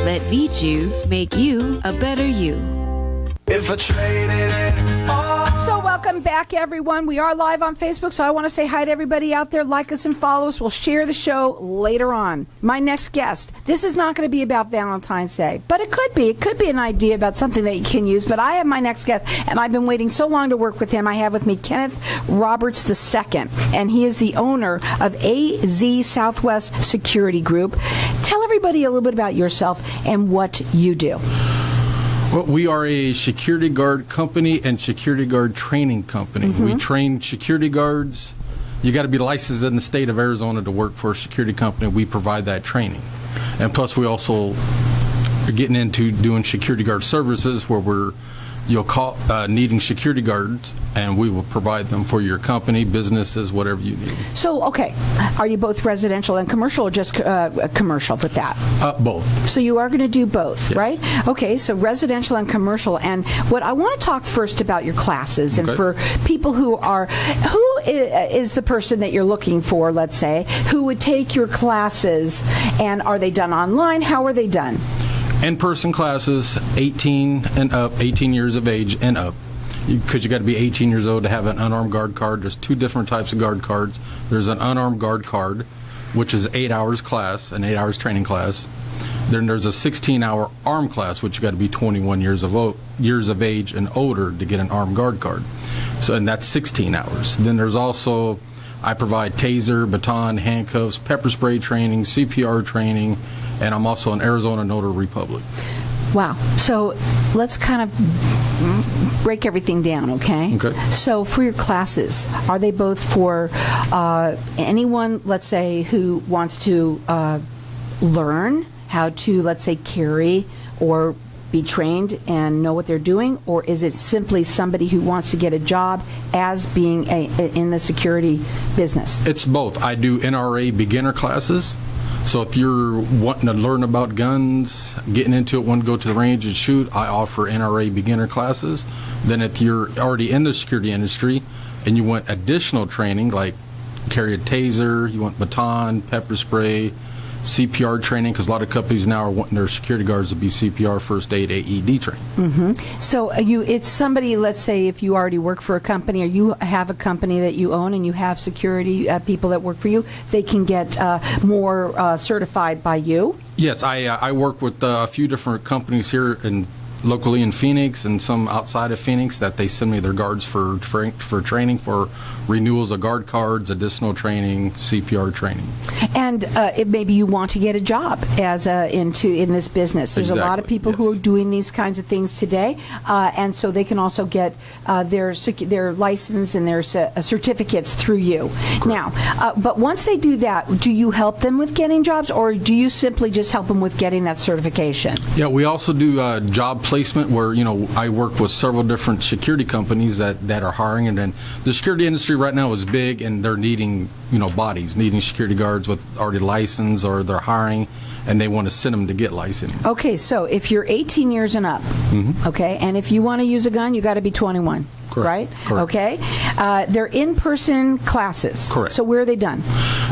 Let VCHU make you a better you. If I traded it all. So welcome back, everyone. We are live on Facebook, so I want to say hi to everybody out there. Like us and follow us. We'll share the show later on. My next guest, this is not going to be about Valentine's Day, but it could be. It could be an idea about something that you can use, but I have my next guest, and I've been waiting so long to work with him. I have with me Kenneth Roberts II, and he is the owner of AZ Southwest Security Group. Tell everybody a little bit about yourself and what you do. Well, we are a security guard company and security guard training company. We train security guards. You got to be licensed in the state of Arizona to work for a security company. We provide that training. And plus, we also are getting into doing security guard services where we're needing security guards, and we will provide them for your company, businesses, whatever you need. So, okay, are you both residential and commercial, or just commercial with that? Both. So you are going to do both, Yes. right? Okay, so residential and commercial. And what I want to talk first about your classes, and for people who is the person that you're looking for, let's say, who would take your classes, and are they done online? How are they done? In-person classes, 18 and up, 18 years of age and up. Because you got to be 18 years old to have an unarmed guard card. There's two different types of guard cards. There's an unarmed guard card, which is 8 hours class, an 8 hours training class. Then there's a 16-hour armed class, which you got to be 21 years of age and older to get an armed guard card. So, and that's 16 hours. Then there's also, I provide taser, baton, handcuffs, pepper spray training, CPR training, and I'm also an Arizona Notary Republic. Wow. So let's kind of break everything down, okay? Okay. So for your classes, are they both for anyone, let's say, who wants to learn how to, let's say, carry or be trained and know what they're doing, or is it simply somebody who wants to get a job as being in the security business? It's both. I do NRA beginner classes. So if you're wanting to learn about guns, getting into it, want to go to the range and shoot, I offer NRA beginner classes. Then if you're already in the security industry and you want additional training, like carry a taser, you want baton, pepper spray, CPR training, because a lot of companies now are wanting their security guards to be CPR, first aid, AED trained. So it's somebody, let's say if you already work for a company or you have a company that you own and you have security people that work for you, they can get more certified by you? Yes, I work with a few different companies here locally in Phoenix and some outside of Phoenix that they send me their guards for training, for renewals of guard cards, additional training, CPR training. And maybe you want to get a job as in this business. There's a lot of people who are doing these kinds of things today, and so they can also get their license and their certificates through you. Correct. Now, but once they do that, do you help them with getting jobs, or do you simply just help them with getting that certification? Yeah, we also do job placement where, I work with several different security companies that are hiring, and then the security industry right now is big, and they're needing, bodies, needing security guards with already licensed, or they're hiring, and they want to send them to get licensed. Okay, so if you're 18 years and up, okay, and if you want to use a gun, you got to be 21. Correct. Right? Correct. Okay. They're in-person classes. Correct. So where are they done?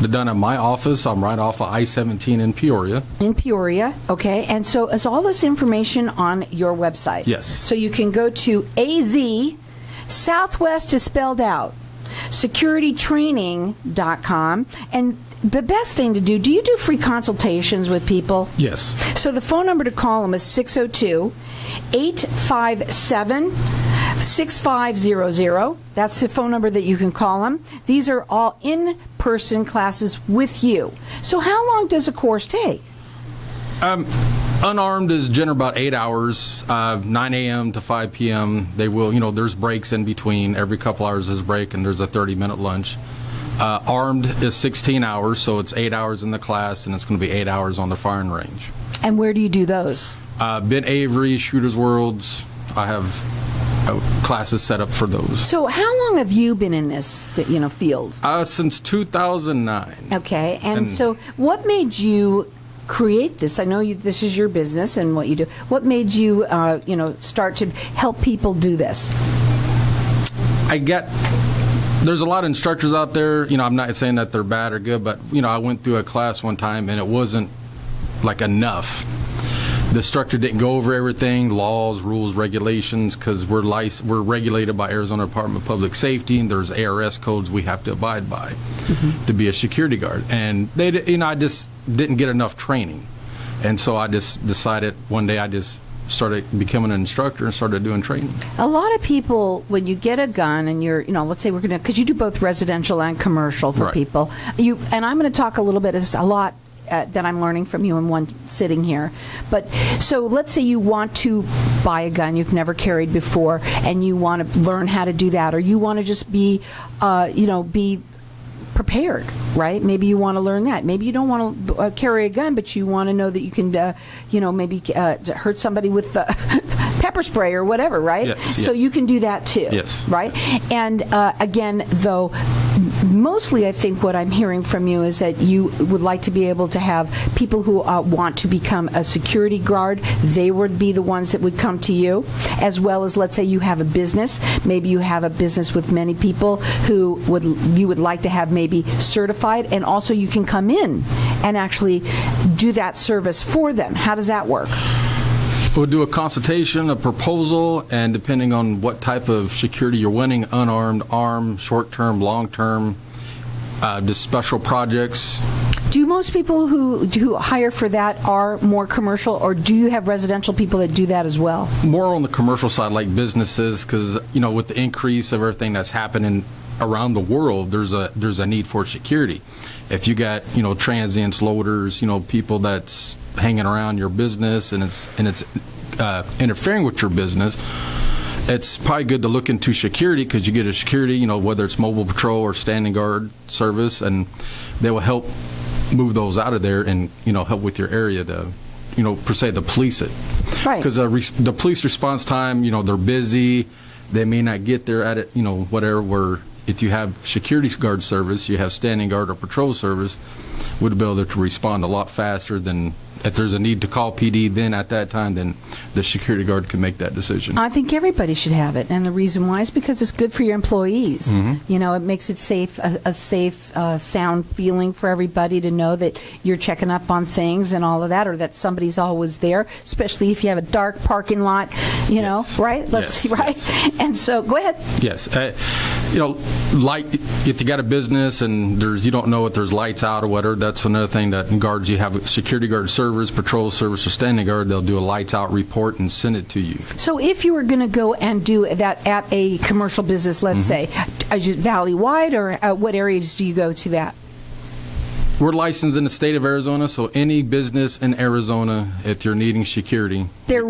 They're done at my office. I'm right off of I-17 in Peoria. In Peoria. Okay. And so is all this information on your website? Yes. So you can go to AZ, Southwest is spelled out, securitytraining.com, and the best thing to do you do free consultations with people? Yes. So the phone number to call them is 602-857-6500. That's the phone number that you can call them. These are all in-person classes with you. So how long does a course take? Unarmed is generally about 8 hours, 9 a.m. to 5 p.m. They will, there's breaks in between. Every couple hours there's a break, and there's a 30-minute lunch. Armed is 16 hours, so it's 8 hours in the class, and it's going to be 8 hours on the firing range. And where do you do those? Ben Avery, Shooters Worlds. I have classes set up for those. So how long have you been in this, field? Since 2009. Okay, and so what made you create this? I know this is your business and what you do. What made you, start to help people do this? There's a lot of instructors out there. I'm not saying that they're bad or good, but I went through a class one time and it wasn't like enough. the instructor didn't go over everything, laws, rules, regulations, because we're regulated by Arizona Department of Public Safety, and there's ARS codes we have to abide by to be a security guard. And I just didn't get enough training, and so I just decided one day I just started becoming an instructor and started doing training. A lot of people, when you get a gun and you're, let's say we're going to, because you do both residential and commercial for Right. people. And I'm going to talk a little bit, a lot that I'm learning from you in one sitting here. But so let's say you want to buy a gun you've never carried before, and you want to learn how to do that, or you want to just be, be prepared, right? Maybe you want to learn that. Maybe you don't want to carry a gun, but you want to know that you can, maybe hurt somebody with pepper spray or whatever, right? Yes, so yes. you can do that too, Yes. right? And again, though, mostly I think what I'm hearing from you is that you would like to be able to have people who want to become a security guard. They would be the ones that would come to you, as well as, let's say you have a business. Maybe you have a business with many people who you would like to have maybe certified, and also you can come in and actually do that service for them. How does that work? We'll do a consultation, a proposal, and depending on what type of security you're winning, unarmed, armed, short-term, long-term, just special projects. Do most people who hire for that are more commercial, or do you have residential people that do that as well? More on the commercial side, like businesses, because, with the increase of everything that's happening around the world, there's a need for security. If you got, transients, loaders, people that's hanging around your business and it's interfering with your business, it's probably good to look into security, because you get a security, whether it's mobile patrol or standing guard service, and they will help move those out of there and, help with your area to, per se, to police it. Right. Because the police response time, they're busy. They may not get there at it, whatever, where if you have security guard service, you have standing guard or patrol service, would be able to respond a lot faster than if there's a need to call PD. Then at that time, then the security guard can make that decision. I think everybody should have it, and the reason why is because it's good for your employees. It makes it safe, a safe, sound feeling for everybody to know that you're checking up on things and all of that, or that somebody's always there, especially if you have a dark parking lot, Yes. right? Yes, right? yes. And so, go ahead. Yes. Light, if you got a business and you don't know if there's lights out or whatever, that's another thing that guards, you have a security guard service, patrol service, or standing guard, they'll do a lights out report and send it to you. So if you were going to go and do that at a commercial business, let's say, is it valley-wide, or what areas do you go to that? We're licensed in the state of Arizona, so any business in Arizona, if you're needing security, They're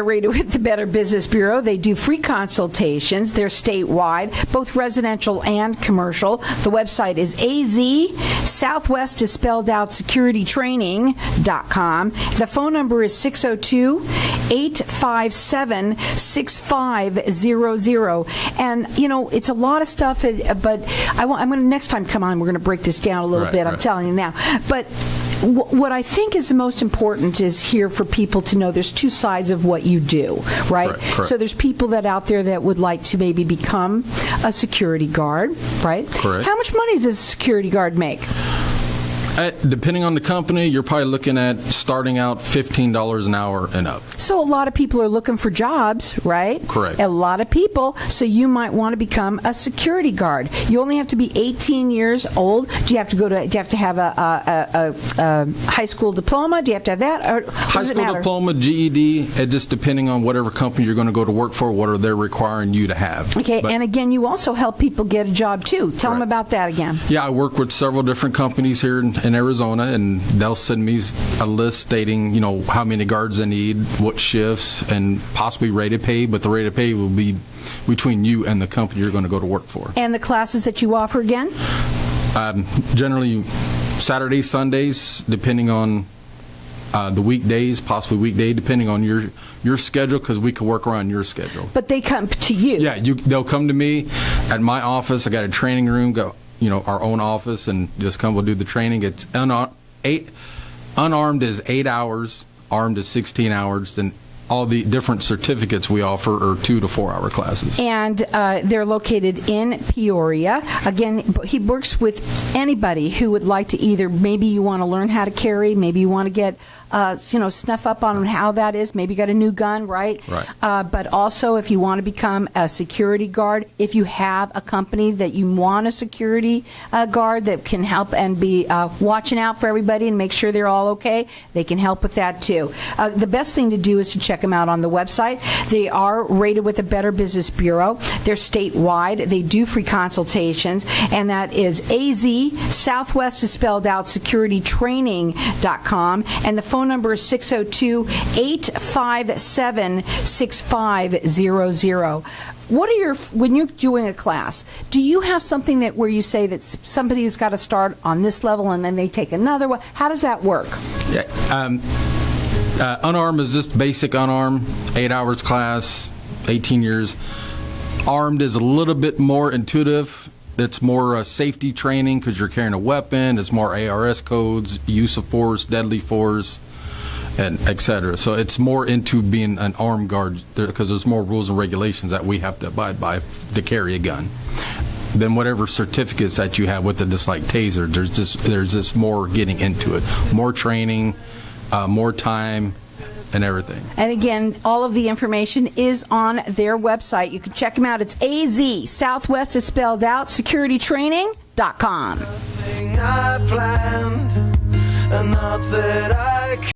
rated with the Better Business Bureau. They do free consultations. They're statewide, both residential and commercial. The website is AZ. Southwest is spelled out securitytraining.com. The phone number is 602-857-6500. And, it's a lot of stuff, but I'm going to, next time come on, we're going to break this down a little bit. I'm telling you now. But what I think is the most important is here for people to know there's two sides of what you do, right? Correct. So there's people that out there that would like to maybe become a security guard, right? Correct. How much money does a security guard make? Depending on the company, you're probably looking at starting out $15 an hour and up. So a lot of people are looking for jobs, right? Correct. A lot of people. So you might want to become a security guard. You only have to be 18 years old. Do you have to have a high school diploma? Do you have to have that? Or High school diploma, GED, just depending on whatever company you're going to go to work for, what are they requiring you to have. Okay, and again, you also help people get a job too. Tell them Correct. about that again. Yeah, I work with several different companies here in Arizona, and they'll send me a list stating, how many guards they need, what shifts, and possibly rate of pay, but the rate of pay will be between you and the company you're going to go to work for. And the classes that you offer again? Generally, Saturdays, Sundays, depending on the weekdays, possibly weekday, depending on your schedule, because we can work around your schedule. But they come to you. Yeah, they'll come to me at my office. I got a training room, our own office, and just come. We'll do the training. It's unarmed is 8 hours, armed is 16 hours. Then all the different certificates we offer are 2 to 4 hour classes. And they're located in Peoria. Again, he works with anybody who would like to either, maybe you want to learn how to carry, maybe you want to get snuff up on how that is. Maybe you got a new gun, right? Right. But also, if you want to become a security guard, if you have a company that you want a security guard that can help and be watching out for everybody and make sure they're all okay, they can help with that too. The best thing to do is to check them out on the website. They are rated with the Better Business Bureau. They're statewide. They do free consultations, and that is AZ, Southwest is spelled out, securitytraining.com, and the phone number is 602-857-6500. What are when you're doing a class, do you have something where you say that somebody has got to start on this level and then they take another one? How does that work? Yeah, unarmed is just basic unarmed, 8 hours class, 18 years. Armed is a little bit more intuitive. It's more safety training because you're carrying a weapon. It's more ARS codes, use of force, deadly force, and et cetera. So it's more into being an armed guard because there's more rules and regulations that we have to abide by to carry a gun than whatever certificates that you have with it, just like taser. There's just more getting into it, more training, more time, and everything. And again, all of the information is on their website. You can check them out. It's AZ, Southwest is spelled out, securitytraining.com. I planned, and not that I